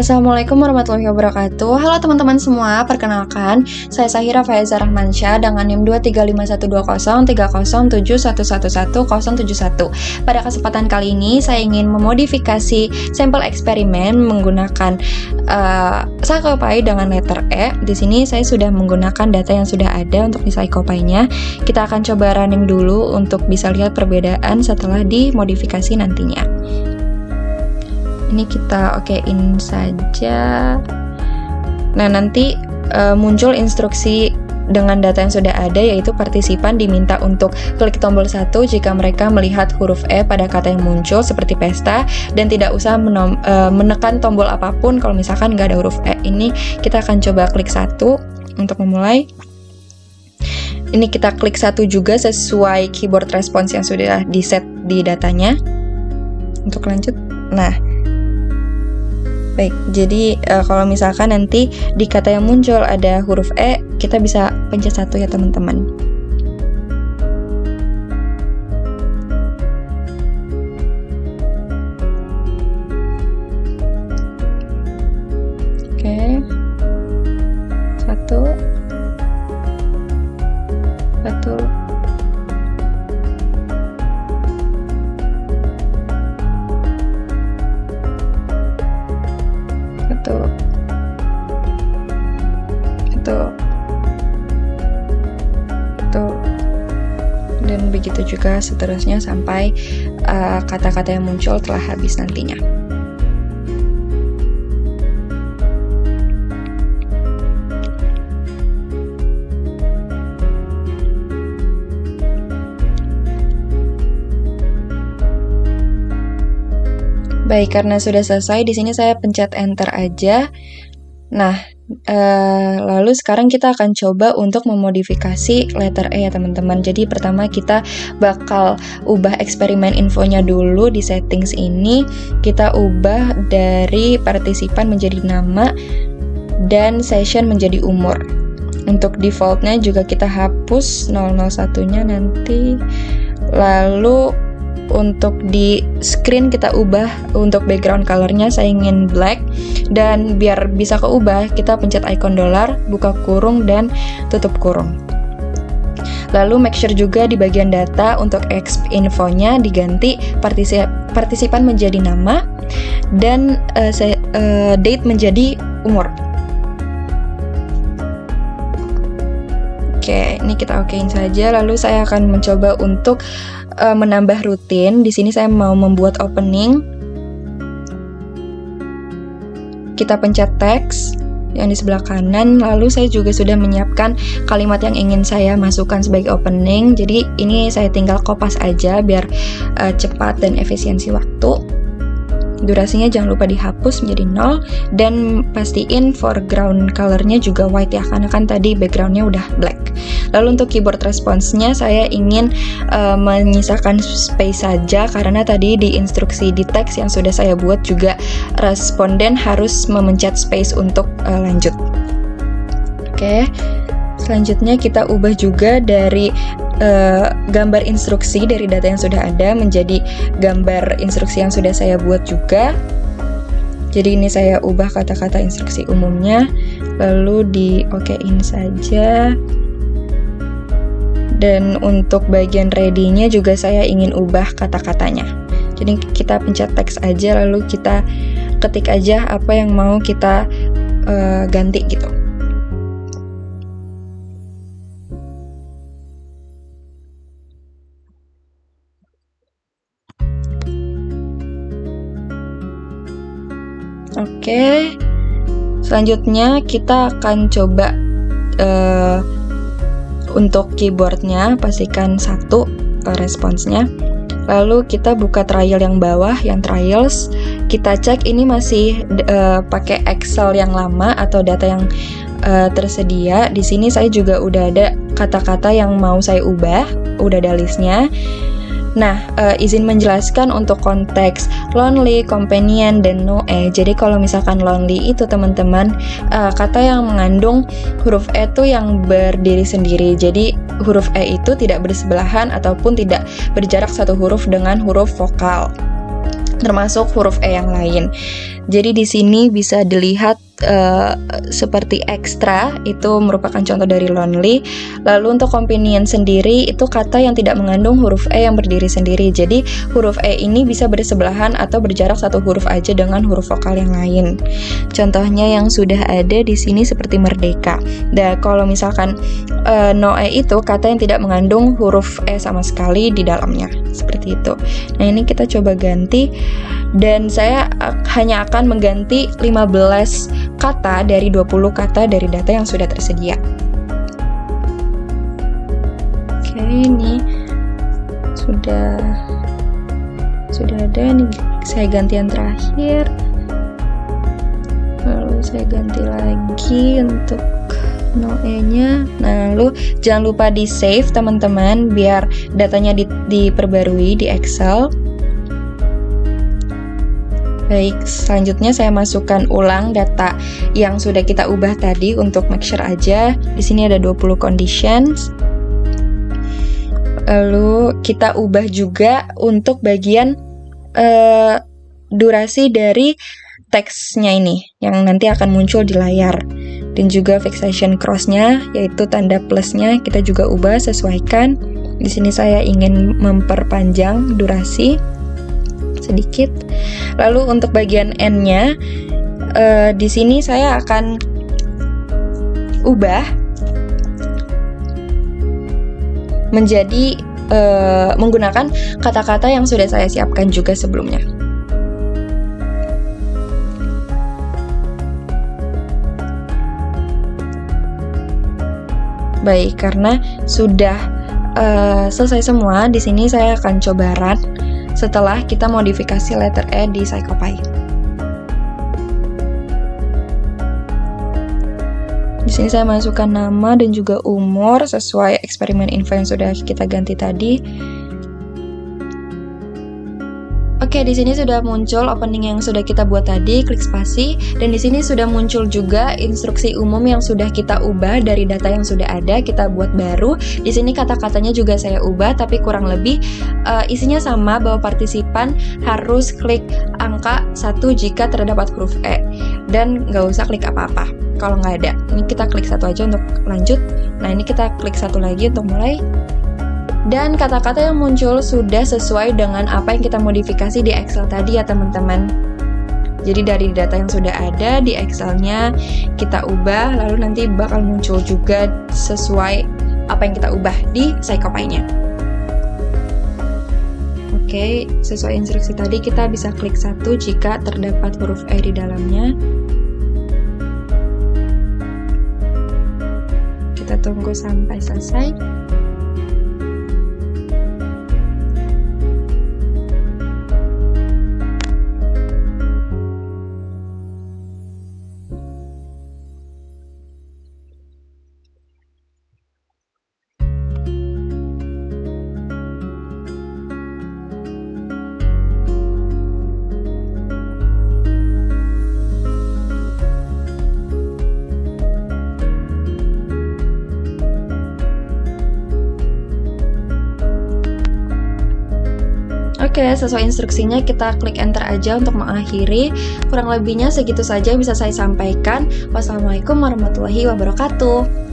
Assalamualaikum warahmatullahi wabarakatuh. Halo teman-teman semua, perkenalkan saya Sahira Faiza Rahmansyah dengan NIM 23512030711111171. Pada kesempatan kali ini saya ingin memodifikasi sampel eksperimen menggunakan SciCoPy dengan letter E. Di sini saya sudah menggunakan data yang sudah ada untuk di SciCoPy-nya. Kita akan coba running dulu untuk bisa lihat perbedaan setelah dimodifikasi nantinya. Ini kita okein saja. Nah, nanti muncul instruksi dengan data yang sudah ada, yaitu partisipan diminta untuk klik tombol 1 jika mereka melihat huruf E pada kata yang muncul seperti pesta, dan tidak usah menekan tombol apapun kalau misalkan nggak ada huruf E. Ini kita akan coba klik 1 untuk memulai. Ini kita klik 1 juga sesuai keyboard response yang sudah di set di datanya. Untuk lanjut. Nah, baik, jadi kalau misalkan nanti di kata yang muncul ada huruf E, kita bisa pencet 1 ya teman-teman. Oke, 1. Dan begitu juga seterusnya sampai kata-kata yang muncul telah habis nantinya. Baik, karena sudah selesai, di sini saya pencet enter aja. Nah, lalu sekarang kita akan coba untuk memodifikasi letter E ya teman-teman. Jadi pertama kita bakal ubah eksperimen infonya dulu di settings ini. Kita ubah dari partisipan menjadi nama dan session menjadi umur. Untuk defaultnya juga kita hapus 001-nya nanti. Lalu untuk di screen kita ubah untuk background colornya saya ingin black, dan biar bisa keubah kita pencet icon dolar, buka kurung dan tutup kurung. Lalu make sure juga di bagian data untuk exp infonya diganti partisipan menjadi nama dan date menjadi umur. Oke, ini kita okein saja. Lalu saya akan mencoba untuk menambah rutin. Di sini saya mau membuat opening. Kita pencet teks yang di sebelah kanan. Lalu saya juga sudah menyiapkan kalimat yang ingin saya masukkan sebagai opening. Jadi ini saya tinggal kopas aja biar cepat dan efisiensi waktu. Durasinya jangan lupa dihapus menjadi 0, dan pastiin foreground colornya juga white ya, karena kan tadi backgroundnya udah black. Lalu untuk keyboard response-nya saya ingin menyisakan space saja, karena tadi di instruksi di teks yang sudah saya buat juga responden harus memencet space untuk lanjut. Oke, selanjutnya kita ubah juga dari gambar instruksi dari data yang sudah ada menjadi gambar instruksi yang sudah saya buat juga. Jadi ini saya ubah kata-kata instruksi umumnya, lalu di okein saja. Dan untuk bagian ready-nya juga saya ingin ubah kata-katanya. Jadi kita pencet teks aja, lalu kita ketik aja apa yang mau kita ganti gitu. Oke, selanjutnya kita akan coba untuk keyboardnya pastikan 1 responsnya. Lalu kita buka trial yang bawah, yang trials. Kita cek ini masih pakai Excel yang lama atau data yang tersedia. Di sini saya juga udah ada kata-kata yang mau saya ubah, udah ada listnya. Nah, izin menjelaskan untuk konteks lonely, companion, dan no E. Jadi kalau misalkan lonely itu teman-teman, kata yang mengandung huruf E itu yang berdiri sendiri. Jadi huruf E itu tidak bersebelahan ataupun tidak berjarak satu huruf dengan huruf vokal, termasuk huruf E yang lain. Jadi di sini bisa dilihat seperti extra itu merupakan contoh dari lonely. Lalu untuk convenient sendiri itu kata yang tidak mengandung huruf E yang berdiri sendiri. Jadi huruf E ini bisa bersebelahan atau berjarak satu huruf aja dengan huruf vokal yang lain. Contohnya yang sudah ada di sini seperti merdeka. Dan kalau misalkan no E itu kata yang tidak mengandung huruf E sama sekali di dalamnya. Seperti itu. Nah, ini kita coba ganti dan saya hanya akan mengganti 15 kata dari 20 kata dari data yang sudah tersedia. Oke, ini sudah ada nih. Saya ganti yang terakhir. Lalu saya ganti lagi untuk no E-nya. Nah, lalu jangan lupa di save teman-teman biar datanya diperbarui di Excel. Baik, selanjutnya saya masukkan ulang data yang sudah kita ubah tadi untuk make sure aja. Di sini ada 20 conditions. Lalu kita ubah juga untuk bagian durasi dari teksnya ini yang nanti akan muncul di layar. Dan juga fixation cross-nya, yaitu tanda plusnya kita juga ubah, sesuaikan. Di sini saya ingin memperpanjang durasi sedikit. Lalu untuk bagian N-nya, di sini saya akan ubah menjadi menggunakan kata-kata yang sudah saya siapkan juga sebelumnya. Baik, karena sudah selesai semua, di sini saya akan coba run setelah kita modifikasi letter E di PsycopY. Di sini saya masukkan nama dan juga umur sesuai eksperimen info yang sudah kita ganti tadi. Oke, di sini sudah muncul opening yang sudah kita buat tadi, klik spasi, dan di sini sudah muncul juga instruksi umum yang sudah kita ubah dari data yang sudah ada, kita buat baru. Di sini kata-katanya juga saya ubah, tapi kurang lebih isinya sama, bahwa partisipan harus klik angka 1 jika terdapat huruf E, dan nggak usah klik apa-apa kalau nggak ada. Ini kita klik 1 aja untuk lanjut. Nah, ini kita klik 1 lagi untuk mulai. Dan kata-kata yang muncul sudah sesuai dengan apa yang kita modifikasi di Excel tadi ya teman-teman. Jadi dari data yang sudah ada di Excel-nya kita ubah, lalu nanti bakal muncul juga sesuai apa yang kita ubah di PsycopY-nya. Oke, sesuai instruksi tadi kita bisa klik 1 jika terdapat huruf E di dalamnya. Kita tunggu sampai selesai. Oke, sesuai instruksinya kita klik enter aja untuk mengakhiri. Kurang lebihnya segitu saja yang bisa saya sampaikan. Wassalamualaikum warahmatullahi wabarakatuh.